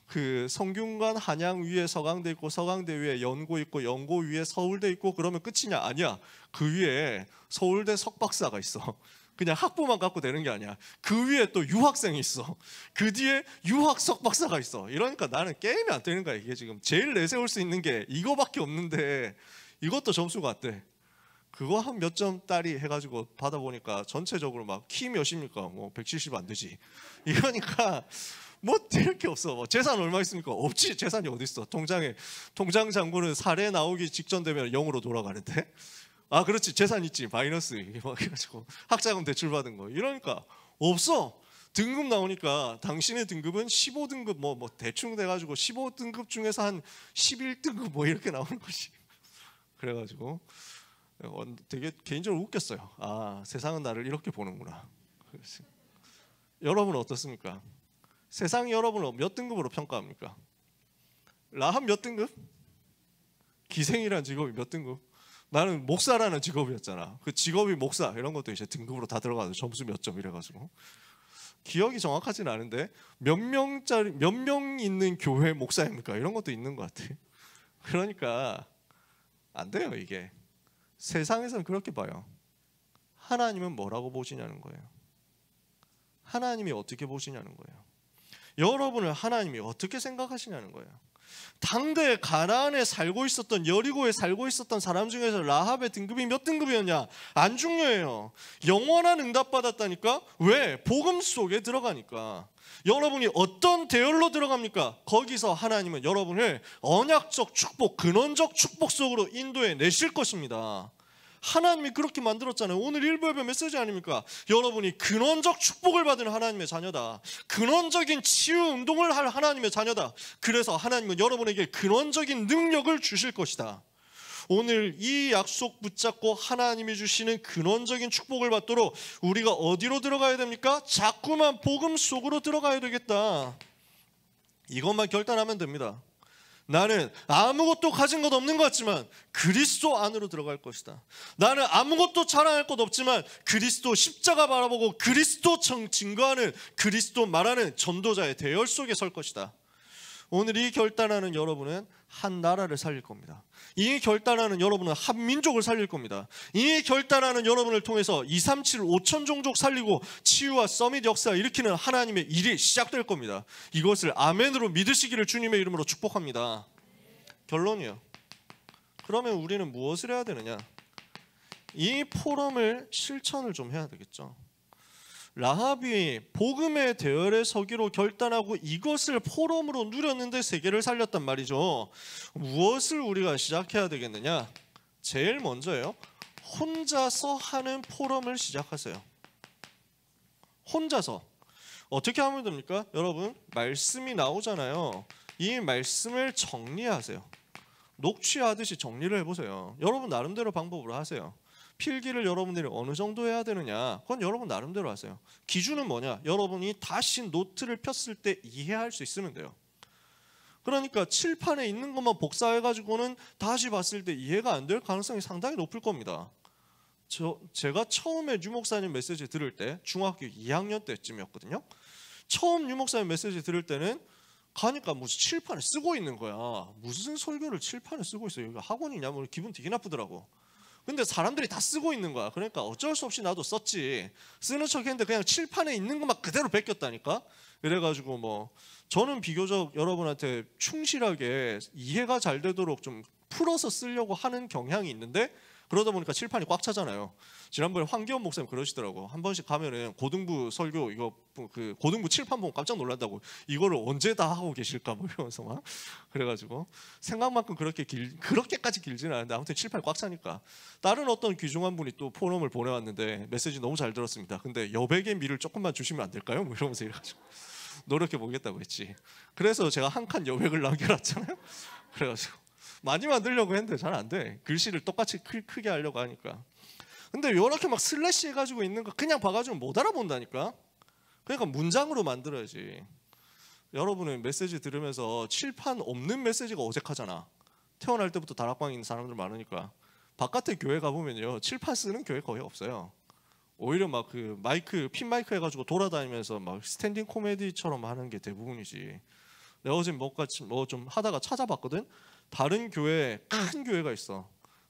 그 성균관 한양 위에 서강대 있고 서강대 위에 연고 있고 연고 위에 서울대 있고 그러면 끝이냐? 아니야. 그 위에 서울대 석박사가 있어. 그냥 학부만 갖고 되는 게 아니야. 그 위에 또 유학생이 있어. 그 뒤에 유학 석박사가 있어. 이러니까 나는 게임이 안 되는 거야. 이게 지금 제일 내세울 수 있는 게 이거밖에 없는데 이것도 점수가 안 돼. 그거 한 몇 점 딸이 해가지고 받아보니까 전체적으로 막 키 몇입니까? 뭐 170 안 되지. 이러니까 뭐 될 게 없어. 뭐 재산 얼마 있습니까? 없지. 재산이 어디 있어? 통장 잔고는 사례 나오기 직전 되면 0으로 돌아가는데. 아 그렇지, 재산 있지. 마이너스 막 해가지고 학자금 대출 받은 거. 이러니까 없어. 등급 나오니까 당신의 등급은 15등급 뭐 대충 돼가지고 15등급 중에서 한 11등급 뭐 이렇게 나오는 거지. 그래가지고 되게 개인적으로 웃겼어요. 아 세상은 나를 이렇게 보는구나. 여러분은 어떻습니까? 세상이 여러분을 몇 등급으로 평가합니까? 라합 몇 등급? 기생이란 직업이 몇 등급? 나는 목사라는 직업이었잖아. 그 직업이 목사 이런 것도 이제 등급으로 다 들어가서 점수 몇 점 이래가지고 기억이 정확하진 않은데 몇 명 있는 교회 목사입니까? 이런 것도 있는 것 같아. 그러니까 안 돼요 이게. 세상에서는 그렇게 봐요. 하나님은 뭐라고 보시냐는 거예요. 하나님이 어떻게 보시냐는 거예요. 여러분을 하나님이 어떻게 생각하시냐는 거예요. 당대 가나안에 살고 있었던, 여리고에 살고 있었던 사람 중에서 라합의 등급이 몇 등급이었냐? 안 중요해요. 영원한 응답 받았다니까. 왜? 복음 속에 들어가니까. 여러분이 어떤 대열로 들어갑니까? 거기서 하나님은 여러분을 언약적 축복, 근원적 축복 속으로 인도해 내실 것입니다. 하나님이 그렇게 만들었잖아요. 오늘 일부예배 메시지 아닙니까? 여러분이 근원적 축복을 받은 하나님의 자녀다. 근원적인 치유 운동을 할 하나님의 자녀다. 그래서 하나님은 여러분에게 근원적인 능력을 주실 것이다. 오늘 이 약속 붙잡고 하나님이 주시는 근원적인 축복을 받도록 우리가 어디로 들어가야 됩니까? 자꾸만 복음 속으로 들어가야 되겠다. 이것만 결단하면 됩니다. 나는 아무것도 가진 것 없는 것 같지만 그리스도 안으로 들어갈 것이다. 나는 아무것도 자랑할 것 없지만 그리스도 십자가 바라보고 그리스도 증거하는, 그리스도 말하는 전도자의 대열 속에 설 것이다. 오늘 이 결단하는 여러분은 한 나라를 살릴 겁니다. 이 결단하는 여러분은 한 민족을 살릴 겁니다. 이 결단하는 여러분을 통해서 237 5천 종족 살리고 치유와 서밋 역사 일으키는 하나님의 일이 시작될 겁니다. 이것을 아멘으로 믿으시기를 주님의 이름으로 축복합니다. 결론이요. 그러면 우리는 무엇을 해야 되느냐? 이 포럼을 실천을 좀 해야 되겠죠. 라합이 복음의 대열에 서기로 결단하고 이것을 포럼으로 누렸는데 세계를 살렸단 말이죠. 무엇을 우리가 시작해야 되겠느냐? 제일 먼저요, 혼자서 하는 포럼을 시작하세요. 혼자서. 어떻게 하면 됩니까? 여러분, 말씀이 나오잖아요. 이 말씀을 정리하세요. 녹취하듯이 정리를 해보세요. 여러분 나름대로 방법으로 하세요. 필기를 여러분들이 어느 정도 해야 되느냐, 그건 여러분 나름대로 하세요. 기준은 뭐냐? 여러분이 다시 노트를 폈을 때 이해할 수 있으면 돼요. 그러니까 칠판에 있는 것만 복사해가지고는 다시 봤을 때 이해가 안 될 가능성이 상당히 높을 겁니다. 제가 처음에 유 목사님 메시지 들을 때 중학교 2학년 때쯤이었거든요. 처음 유 목사님 메시지 들을 때는 가니까 무슨 칠판에 쓰고 있는 거야. 무슨 설교를 칠판에 쓰고 있어요. 여기 학원이냐? 뭐 기분 되게 나쁘더라고. 근데 사람들이 다 쓰고 있는 거야. 그러니까 어쩔 수 없이 나도 썼지. 쓰는 척 했는데 그냥 칠판에 있는 것만 그대로 베꼈다니까. 그래가지고 뭐 저는 비교적 여러분한테 충실하게 이해가 잘 되도록 좀 풀어서 쓰려고 하는 경향이 있는데, 그러다 보니까 칠판이 꽉 차잖아요. 지난번에 황교안 목사님 그러시더라고. 한 번씩 가면은 고등부 설교 이거 그 고등부 칠판 보고 깜짝 놀란다고. 이거를 언제 다 하고 계실까 뭐 이러면서 막. 그래가지고 생각만큼 그렇게까지 길지는 않은데 아무튼 칠판이 꽉 차니까. 다른 어떤 귀중한 분이 또 포럼을 보내왔는데 메시지 너무 잘 들었습니다. 근데 여백의 미를 조금만 주시면 안 될까요? 뭐 이러면서 이래가지고 노력해 보겠다고 했지. 그래서 제가 한 칸 여백을 남겨놨잖아요. 그래가지고 많이 만들려고 했는데 잘 안 돼. 글씨를 똑같이 크게 하려고 하니까. 근데 이렇게 막 슬래시 해가지고 있는 거 그냥 봐가지고 못 알아본다니까. 그러니까 문장으로 만들어야지. 여러분은 메시지 들으면서 칠판 없는 메시지가 어색하잖아. 태어날 때부터 다락방에 있는 사람들 많으니까. 바깥에 교회 가보면요, 칠판 쓰는 교회 거의 없어요. 오히려 막 그 마이크, 핀 마이크 해가지고 돌아다니면서 막 스탠딩 코미디처럼 하는 게 대부분이지. 내가 어제 뭐 좀 하다가 찾아봤거든. 다른 교회, 큰 교회가 있어.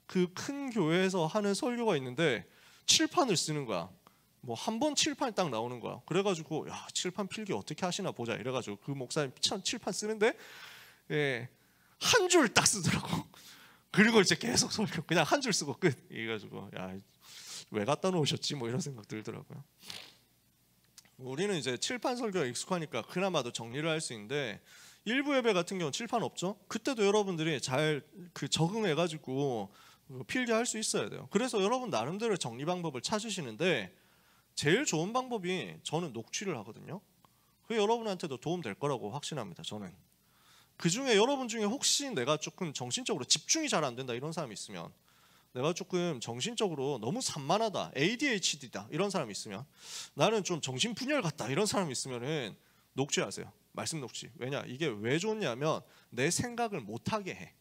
그 큰 교회에서 하는 설교가 있는데 칠판을 쓰는 거야. 뭐 한 번 칠판이 딱 나오는 거야. 그래가지고 야, 칠판 필기 어떻게 하시나 보자 이래가지고 그 목사님 칠판 쓰는데 예, 한 줄 딱 쓰더라고. 그리고 이제 계속 설교 그냥 한 줄 쓰고 끝. 이래가지고 야, 왜 갖다 놓으셨지 뭐 이런 생각 들더라고요. 우리는 이제 칠판 설교가 익숙하니까 그나마도 정리를 할 수 있는데, 일부 예배 같은 경우는 칠판 없죠. 그때도 여러분들이 잘 적응해가지고 필기할 수 있어야 돼요. 그래서 여러분 나름대로 정리 방법을 찾으시는데 제일 좋은 방법이 저는 녹취를 하거든요. 그게 여러분한테도 도움 될 거라고 확신합니다. 저는. 그 중에 여러분 중에 혹시 내가 조금 정신적으로 집중이 잘 안 된다 이런 사람이 있으면, 내가 조금 정신적으로 너무 산만하다, ADHD다 이런 사람이 있으면, 나는 좀 정신분열 같다 이런 사람이 있으면은 녹취하세요. 말씀 녹취. 왜냐? 이게 왜 좋냐면 내 생각을 못하게 해.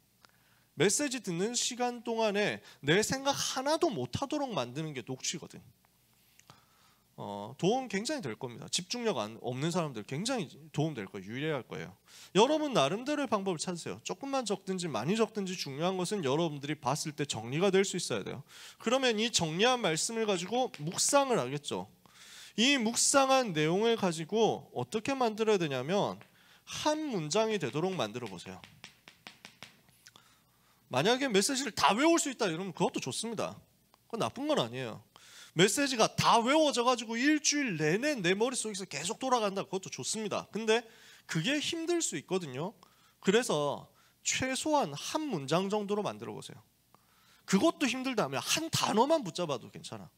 메시지 듣는 시간 동안에 내 생각 하나도 못하도록 만드는 게 녹취거든. 도움 굉장히 될 겁니다. 집중력 없는 사람들 굉장히 도움 될 거예요. 유리할 거예요. 여러분 나름대로의 방법을 찾으세요. 조금만 적든지 많이 적든지 중요한 것은 여러분들이 봤을 때 정리가 될 수 있어야 돼요. 그러면 이 정리한 말씀을 가지고 묵상을 하겠죠. 이 묵상한 내용을 가지고 어떻게 만들어야 되냐면 한 문장이 되도록 만들어 보세요. 만약에 메시지를 다 외울 수 있다 이러면 그것도 좋습니다. 그건 나쁜 건 아니에요. 메시지가 다 외워져 가지고 일주일 내내 내 머릿속에서 계속 돌아간다, 그것도 좋습니다. 근데 그게 힘들 수 있거든요. 그래서 최소한 한 문장 정도로 만들어 보세요. 그것도 힘들다면 한 단어만 붙잡아도 괜찮아.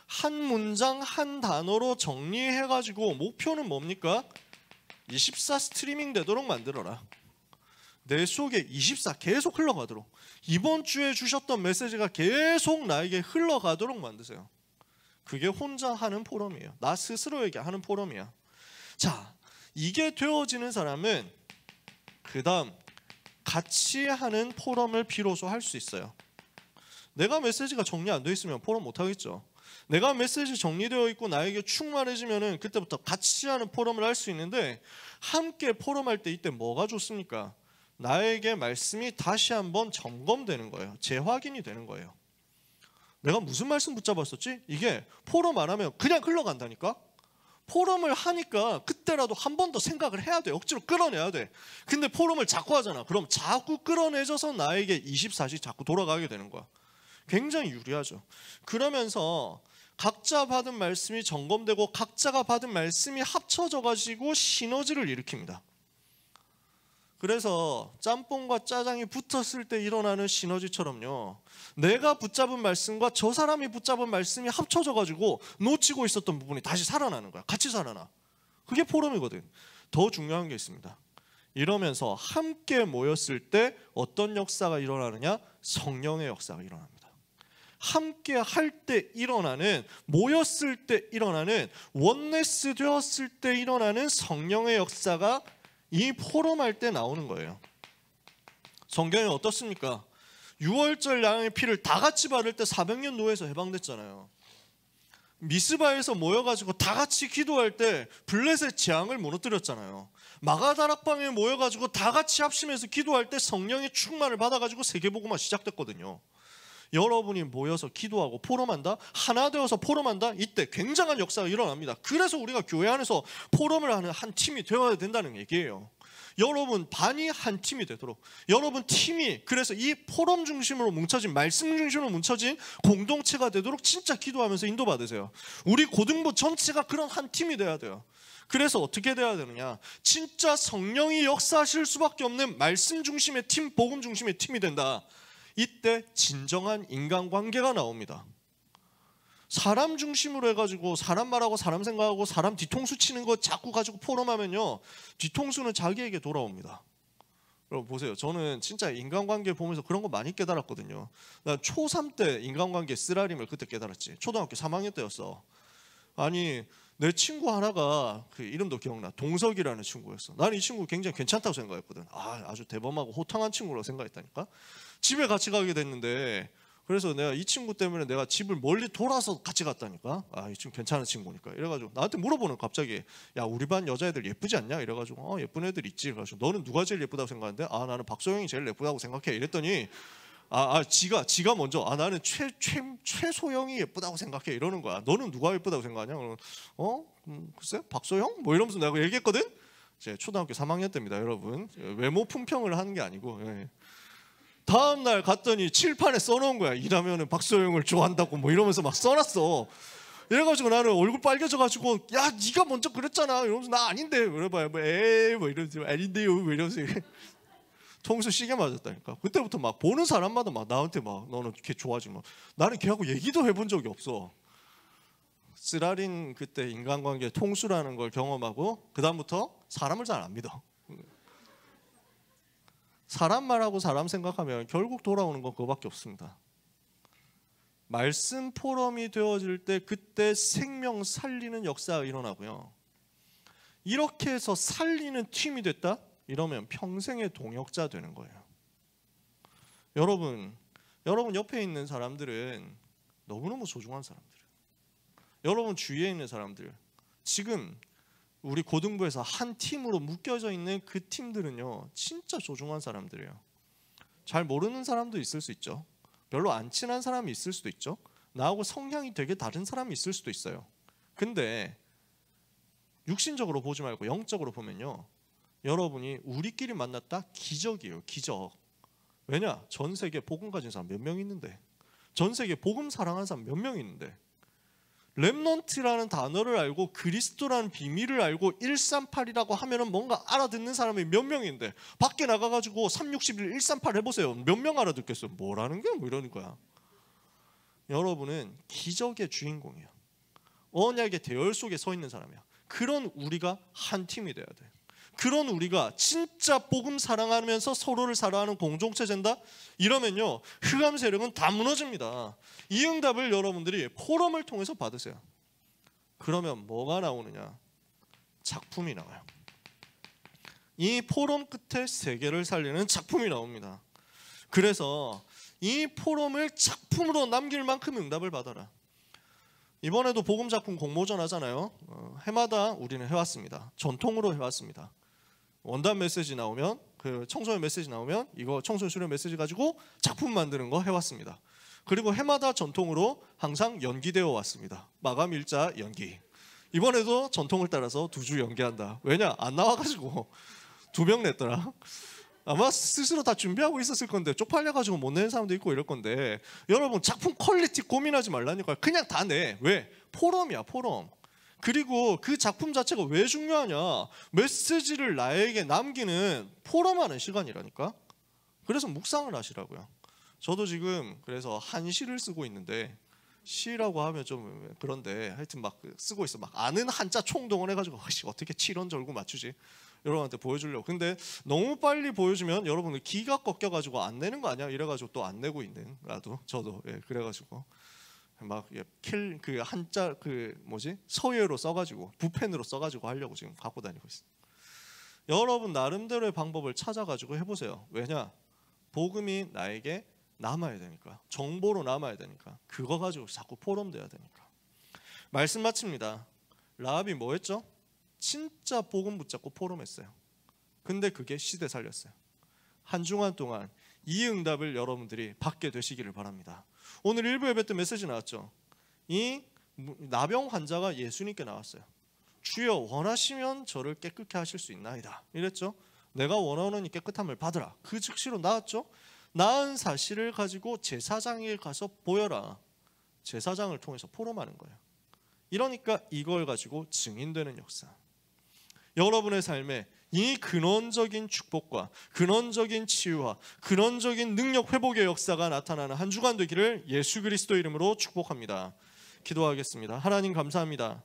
한 문장 한 단어로 정리해가지고 목표는 뭡니까? 24 스트리밍 되도록 만들어라. 내 속에 24 계속 흘러가도록, 이번 주에 주셨던 메시지가 계속 나에게 흘러가도록 만드세요. 그게 혼자 하는 포럼이에요. 나 스스로에게 하는 포럼이야. 자, 이게 되어지는 사람은 그 다음 같이 하는 포럼을 비로소 할 수 있어요. 내가 메시지가 정리 안 돼 있으면 포럼 못 하겠죠. 내가 메시지 정리되어 있고 나에게 충만해지면은 그때부터 같이 하는 포럼을 할 수 있는데, 함께 포럼할 때 이때 뭐가 좋습니까? 나에게 말씀이 다시 한번 점검되는 거예요. 재확인이 되는 거예요. 내가 무슨 말씀 붙잡았었지? 이게 포럼 안 하면 그냥 흘러간다니까? 포럼을 하니까 그때라도 한 번 더 생각을 해야 돼. 억지로 끌어내야 돼. 근데 포럼을 자꾸 하잖아. 그럼 자꾸 끌어내줘서 나에게 24시 자꾸 돌아가게 되는 거야. 굉장히 유리하죠. 그러면서 각자 받은 말씀이 점검되고 각자가 받은 말씀이 합쳐져 가지고 시너지를 일으킵니다. 그래서 짬뽕과 짜장이 붙었을 때 일어나는 시너지처럼요, 내가 붙잡은 말씀과 저 사람이 붙잡은 말씀이 합쳐져 가지고 놓치고 있었던 부분이 다시 살아나는 거야. 같이 살아나. 그게 포럼이거든. 더 중요한 게 있습니다. 이러면서 함께 모였을 때 어떤 역사가 일어나느냐? 성령의 역사가 일어납니다. 함께 할 때 일어나는, 모였을 때 일어나는, 원네스 되었을 때 일어나는 성령의 역사가 이 포럼할 때 나오는 거예요. 성경이 어떻습니까? 6월절 양의 피를 다 같이 바를 때 400년 노예에서 해방됐잖아요. 미스바에서 모여가지고 다 같이 기도할 때 블레셋 재앙을 무너뜨렸잖아요. 마가다락방에 모여가지고 다 같이 합심해서 기도할 때 성령의 충만을 받아가지고 세계복음화 시작됐거든요. 여러분이 모여서 기도하고 포럼한다, 하나 되어서 포럼한다, 이때 굉장한 역사가 일어납니다. 그래서 우리가 교회 안에서 포럼을 하는 한 팀이 되어야 된다는 얘기예요. 여러분 반이 한 팀이 되도록, 여러분 팀이 그래서 이 포럼 중심으로 뭉쳐진, 말씀 중심으로 뭉쳐진 공동체가 되도록 진짜 기도하면서 인도받으세요. 우리 고등부 전체가 그런 한 팀이 돼야 돼요. 그래서 어떻게 돼야 되느냐, 진짜 성령이 역사하실 수밖에 없는 말씀 중심의 팀, 복음 중심의 팀이 된다. 이때 진정한 인간관계가 나옵니다. 사람 중심으로 해가지고 사람 말하고 사람 생각하고 사람 뒤통수 치는 거 자꾸 가지고 포럼하면요, 뒤통수는 자기에게 돌아옵니다. 여러분 보세요. 저는 진짜 인간관계 보면서 그런 거 많이 깨달았거든요. 나 초3 때 인간관계 쓰라림을 그때 깨달았지. 초등학교 3학년 때였어. 아니 내 친구 하나가 그 이름도 기억나. 동석이라는 친구였어. 나는 이 친구 굉장히 괜찮다고 생각했거든. 아주 대범하고 호탕한 친구라고 생각했다니까. 집에 같이 가게 됐는데, 그래서 내가 이 친구 때문에 내가 집을 멀리 돌아서 같이 갔다니까. 이 친구 괜찮은 친구니까. 이래가지고 나한테 물어보는, 갑자기 야 우리 반 여자애들 예쁘지 않냐? 이래가지고 예쁜 애들 있지. 그래가지고 너는 누가 제일 예쁘다고 생각하는데? 나는 박소영이 제일 예쁘다고 생각해. 이랬더니 지가 먼저 나는 최소영이 예쁘다고 생각해 이러는 거야. 너는 누가 예쁘다고 생각하냐? 그러면 글쎄 박소영? 뭐 이러면서 내가 얘기했거든. 제 초등학교 3학년 때입니다, 여러분. 외모 품평을 하는 게 아니고. 예. 다음 날 갔더니 칠판에 써놓은 거야. 이라면은 박소영을 좋아한다고 뭐 이러면서 막 써놨어. 이래가지고 나는 얼굴 빨개져가지고 야 네가 먼저 그랬잖아 이러면서 나 아닌데 그래봐요. 에이 뭐 이러면서 아닌데요 뭐 이러면서 통수 시계 맞았다니까. 그때부터 막 보는 사람마다 막 나한테 막 너는 걔 좋아하지 뭐. 나는 걔하고 얘기도 해본 적이 없어. 쓰라린 그때 인간관계 통수라는 걸 경험하고 그 다음부터 사람을 잘 안 믿어. 사람 말하고 사람 생각하면 결국 돌아오는 건 그거밖에 없습니다. 말씀 포럼이 되어질 때 그때 생명 살리는 역사가 일어나고요. 이렇게 해서 살리는 팀이 됐다? 이러면 평생의 동역자 되는 거예요. 여러분 옆에 있는 사람들은 너무너무 소중한 사람들이에요. 여러분 주위에 있는 사람들, 지금 우리 고등부에서 한 팀으로 묶여져 있는 그 팀들은요 진짜 소중한 사람들이에요. 잘 모르는 사람도 있을 수 있죠. 별로 안 친한 사람이 있을 수도 있죠. 나하고 성향이 되게 다른 사람이 있을 수도 있어요. 근데 육신적으로 보지 말고 영적으로 보면요, 여러분이 우리끼리 만났다? 기적이에요. 기적. 왜냐? 전 세계에 복음 가진 사람 몇 명 있는데, 전 세계에 복음 사랑하는 사람 몇 명 있는데, 렘넌트라는 단어를 알고 그리스도라는 비밀을 알고 138이라고 하면은 뭔가 알아듣는 사람이 몇 명인데, 밖에 나가가지고 361 138 해보세요. 몇 명 알아듣겠어요? 뭐라는 게 뭐 이러는 거야. 여러분은 기적의 주인공이에요. 언약의 대열 속에 서 있는 사람이야. 그런 우리가 한 팀이 돼야 돼. 그런 우리가 진짜 복음 사랑하면서 서로를 사랑하는 공동체 된다? 이러면요 흑암 세력은 다 무너집니다. 이 응답을 여러분들이 포럼을 통해서 받으세요. 그러면 뭐가 나오느냐? 작품이 나와요. 이 포럼 끝에 세계를 살리는 작품이 나옵니다. 그래서 이 포럼을 작품으로 남길 만큼 응답을 받아라. 이번에도 복음 작품 공모전 하잖아요. 해마다 우리는 해왔습니다. 전통으로 해왔습니다. 원단 메시지 나오면, 그 청소년 메시지 나오면 이거 청소년 수련 메시지 가지고 작품 만드는 거 해왔습니다. 그리고 해마다 전통으로 항상 연기되어 왔습니다. 마감 일자 연기. 이번에도 전통을 따라서 2주 연기한다. 왜냐? 안 나와가지고 2명 냈더라. 아마 스스로 다 준비하고 있었을 건데 쪽팔려가지고 못 내는 사람도 있고 이럴 건데, 여러분 작품 퀄리티 고민하지 말라니까요. 그냥 다 내. 왜? 포럼이야, 포럼. 그리고 그 작품 자체가 왜 중요하냐? 메시지를 나에게 남기는 포럼하는 시간이라니까. 그래서 묵상을 하시라고요. 저도 지금 그래서 한시를 쓰고 있는데, 시라고 하면 좀 그런데 하여튼 막 쓰고 있어. 막 아는 한자 총동원해가지고 어떻게 7원 절구 맞추지? 여러분한테 보여주려고. 근데 너무 빨리 보여주면 여러분들 기가 꺾여가지고 안 내는 거 아니야? 이래가지고 또 안 내고 있는 나도 저도 그래가지고 막 그 한자 서예로 써가지고 붓펜으로 써가지고 하려고 지금 갖고 다니고 있어. 여러분 나름대로의 방법을 찾아가지고 해보세요. 왜냐? 복음이 나에게 남아야 되니까. 정보로 남아야 되니까. 그거 가지고 자꾸 포럼돼야 되니까. 말씀 마칩니다. 라합이 뭐 했죠? 진짜 복음 붙잡고 포럼했어요. 근데 그게 시대 살렸어요. 한 주간 동안 이 응답을 여러분들이 받게 되시기를 바랍니다. 오늘 일부 예배 때 메시지 나왔죠. 이 나병 환자가 예수님께 나왔어요. 주여 원하시면 저를 깨끗게 하실 수 있나이다 이랬죠. 내가 원하는 이 깨끗함을 받으라. 그 즉시로 나았죠. 나은 사실을 가지고 제사장에 가서 보여라. 제사장을 통해서 포럼하는 거예요. 이러니까 이걸 가지고 증인되는 역사. 여러분의 삶에 이 근원적인 축복과 근원적인 치유와 근원적인 능력 회복의 역사가 나타나는 한 주간 되기를 예수 그리스도 이름으로 축복합니다. 기도하겠습니다. 하나님 감사합니다.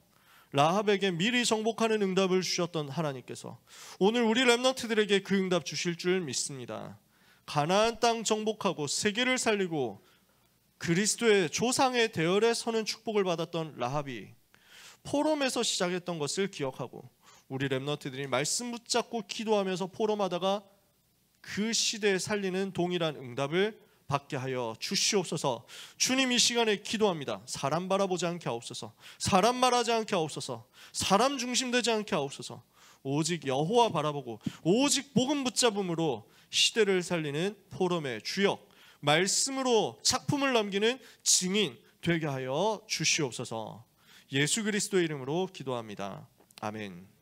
라합에게 미리 정복하는 응답을 주셨던 하나님께서 오늘 우리 렘넌트들에게 그 응답 주실 줄 믿습니다. 가나안 땅 정복하고 세계를 살리고 그리스도의 조상의 대열에 서는 축복을 받았던 라합이 포럼에서 시작했던 것을 기억하고 우리 렘넌트들이 말씀 붙잡고 기도하면서 포럼하다가 그 시대에 살리는 동일한 응답을 받게 하여 주시옵소서. 주님 이 시간에 기도합니다. 사람 바라보지 않게 하옵소서. 사람 말하지 않게 하옵소서. 사람 중심되지 않게 하옵소서. 오직 여호와 바라보고 오직 복음 붙잡음으로 시대를 살리는 포럼의 주역, 말씀으로 작품을 남기는 증인 되게 하여 주시옵소서. 예수 그리스도의 이름으로 기도합니다. 아멘.